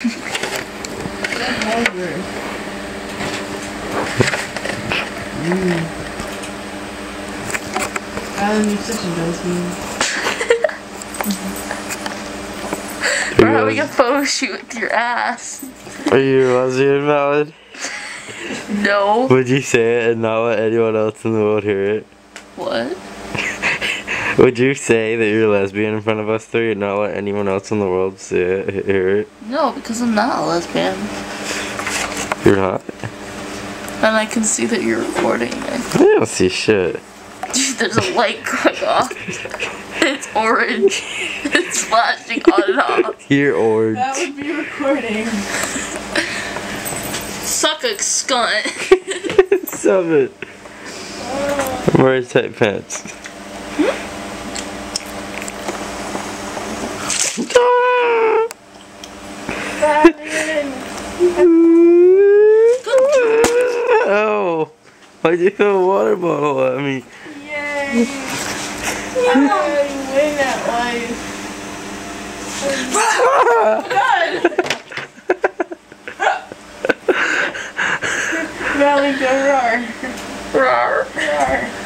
You're such a lesbian. We're having a photo shoot with your ass. Are you a lesbian, Valid? No. Would you say it and not let anyone else in the world hear it? What? Would you say that you're a lesbian in front of us three and not let anyone else in the world see it, hear it? No, because I'm not a lesbian. You're not? And I can see that you're recording me. I don't see shit. There's a light going off. It's orange. It's flashing on and off. You're orange. That would be recording. Suck a skunt. Stop it. I'm wearing tight pants. Oh, why'd you throw a water bottle at me? Yay! I win at life. God! Valley, go roar. Rawr. Roar.